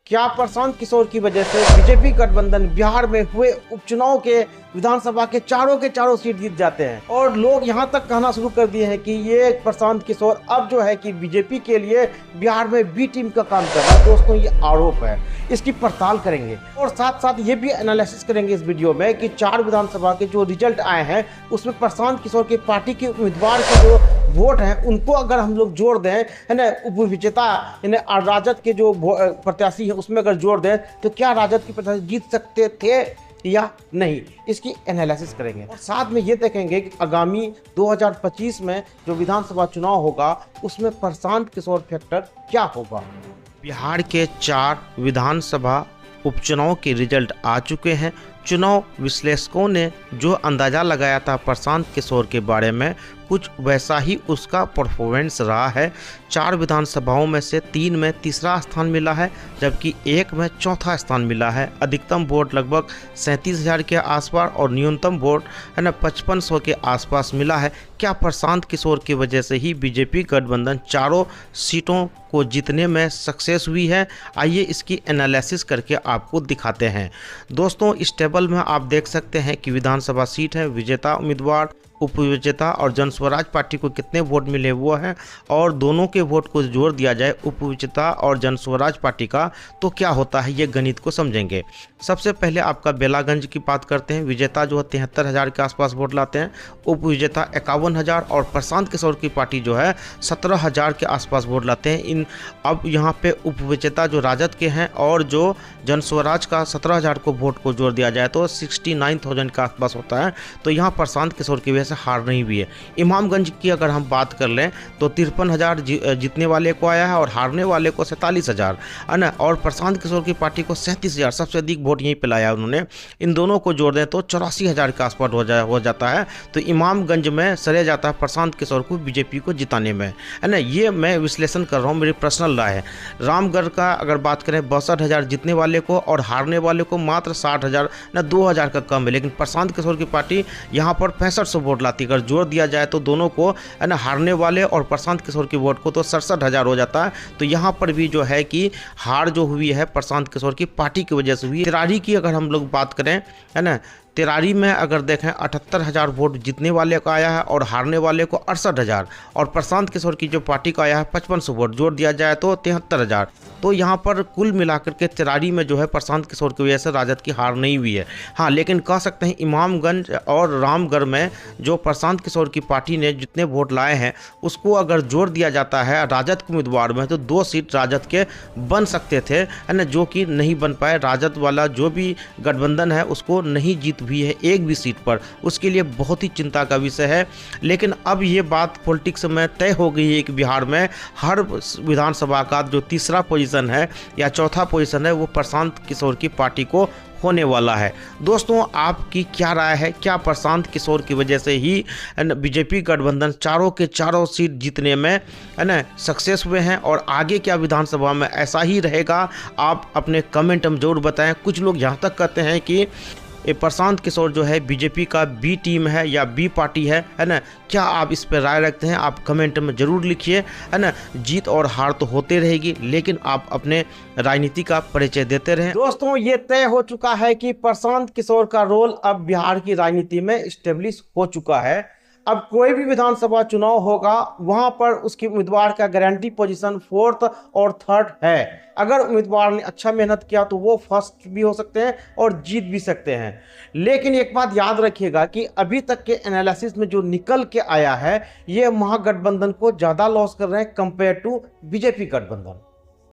क्या प्रशांत किशोर की वजह से बीजेपी गठबंधन बिहार में हुए उपचुनाव के विधानसभा के चारों सीट जीत जाते हैं। और लोग यहां तक कहना शुरू कर दिए हैं कि ये प्रशांत किशोर अब जो है कि बीजेपी के लिए बिहार में बी टीम का काम कर रहा है। दोस्तों, ये आरोप है, इसकी पड़ताल करेंगे और साथ साथ ये भी एनालिसिस करेंगे इस वीडियो में कि 4 विधानसभा के जो रिजल्ट आए हैं उसमें प्रशांत किशोर की पार्टी के उम्मीदवार के जो वोट हैं उनको अगर हम लोग जोड़ दें, है ना, उपविजेता राजद के जो प्रत्याशी हैं उसमें अगर जोड़ दें तो क्या राजद के प्रत्याशी जीत सकते थे या नहीं, इसकी एनालिसिस करेंगे। और साथ में ये देखेंगे कि आगामी 2025 में जो विधानसभा चुनाव होगा उसमें प्रशांत किशोर फैक्टर क्या होगा। बिहार के 4 विधानसभा उपचुनाव के रिजल्ट आ चुके हैं। चुनाव विश्लेषकों ने जो अंदाज़ा लगाया था प्रशांत किशोर के बारे में, कुछ वैसा ही उसका परफॉर्मेंस रहा है। 4 विधानसभाओं में से 3 में तीसरा स्थान मिला है, जबकि 1 में चौथा स्थान मिला है। अधिकतम वोट लगभग 37,000 के आसपास और न्यूनतम वोट है ना 5500 के आसपास मिला है। क्या प्रशांत किशोर की वजह से ही बीजेपी गठबंधन चारों सीटों को जीतने में सक्सेस हुई है? आइए इसकी एनालिसिस करके आपको दिखाते हैं। दोस्तों, इस टेबल में आप देख सकते हैं कि विधानसभा सीट है, विजेता उम्मीदवार, उपविजेता और जन स्वराज पार्टी को कितने वोट मिले वो है, और दोनों के वोट को जोड़ दिया जाए उपविजेता और जन स्वराज पार्टी का तो क्या होता है, ये गणित को समझेंगे। सबसे पहले आपका बेलागंज की बात करते हैं। विजेता जो है 73,000 के आसपास वोट लाते हैं, उपविजेता 51,000 और प्रशांत किशोर की पार्टी जो है 17,000 के आसपास वोट लाते हैं। अब यहाँ पे उपविजेता जो राजद के हैं और जो जन स्वराज का 17,000 को वोट को जोड़ दिया जाए तो 69,000 के आसपास होता है। तो यहाँ प्रशांत किशोर की वजह से हार नहीं हुई है। इमामगंज की अगर हम बात कर लें तो 53,000 जीतने वाले को आया है और हारने वाले को 47,000 है ना, और प्रशांत किशोर की पार्टी को 37,000, सबसे अधिक वोट यहीं पे लाया उन्होंने। इन दोनों को जोड़ दें तो 84,000 के आसपास हो जाता है। तो इमामगंज में सरे जाता है प्रशांत किशोर को बीजेपी को जिताने में, है ना। ये मैं विश्लेषण कर रहा हूँ, मेरी पर्सनल राय है। रामगढ़ का अगर बात करें 62,000 जीतने वाले को और हारने वाले को मात्र 60,000 ना 2,000 का कम है, लेकिन प्रशांत किशोर की पार्टी यहाँ पर 6500 वोट लाती। अगर जोड़ दिया जाए तो दोनों को, है ना, हारने वाले और प्रशांत किशोर की वोट को तो 67,000 हो जाता है। तो यहाँ पर भी जो है कि हार जो हुई है प्रशांत किशोर की पार्टी की वजह से हुई है। तिरारी की अगर हम लोग बात करें, है ना, तिरारी में अगर देखें 78,000 वोट जीतने वाले का आया है और हारने वाले को 68,000, और प्रशांत किशोर की जो पार्टी का आया है 5500 वोट, जोड़ दिया जाए तो 73,000। तो यहाँ पर कुल मिलाकर के तिरारी में जो है प्रशांत किशोर की वजह से राजद की हार नहीं हुई है। हाँ, लेकिन कह सकते हैं इमामगंज और रामगढ़ में जो प्रशांत किशोर की पार्टी ने जितने वोट लाए हैं उसको अगर जोड़ दिया जाता है राजद के उम्मीदवार में तो 2 सीट राजद के बन सकते थे, है ना, जो कि नहीं बन पाए। राजद वाला जो भी गठबंधन है उसको नहीं जीत भी है एक भी सीट पर, उसके लिए बहुत ही चिंता का विषय है। लेकिन अब ये बात पॉलिटिक्स में तय हो गई है कि बिहार में हर विधानसभा का जो तीसरा पोजीशन है या चौथा पोजीशन है वो प्रशांत किशोर की पार्टी को होने वाला है। दोस्तों, आपकी क्या राय है? क्या प्रशांत किशोर की वजह से ही बीजेपी गठबंधन चारों के चारों सीट जीतने में, है ना, सक्सेस हुए हैं? और आगे क्या विधानसभा में ऐसा ही रहेगा? आप अपने कमेंट में जरूर बताएं। कुछ लोग यहाँ तक कहते हैं कि प्रशांत किशोर जो है बीजेपी का बी टीम है या बी पार्टी है ना। क्या आप इस पर राय रखते हैं? आप कमेंट में ज़रूर लिखिए, है ना। जीत और हार तो होते रहेगी, लेकिन आप अपने राजनीति का परिचय देते रहें। दोस्तों, ये तय हो चुका है कि प्रशांत किशोर का रोल अब बिहार की राजनीति में इस्टेब्लिश हो चुका है। अब कोई भी विधानसभा चुनाव होगा वहां पर उसकी उम्मीदवार का गारंटी पोजीशन 4th और 3rd है। अगर उम्मीदवार ने अच्छा मेहनत किया तो वो फर्स्ट भी हो सकते हैं और जीत भी सकते हैं। लेकिन एक बात याद रखिएगा कि अभी तक के एनालिसिस में जो निकल के आया है ये महागठबंधन को ज़्यादा लॉस कर रहे हैं कंपेयर टू बीजेपी गठबंधन।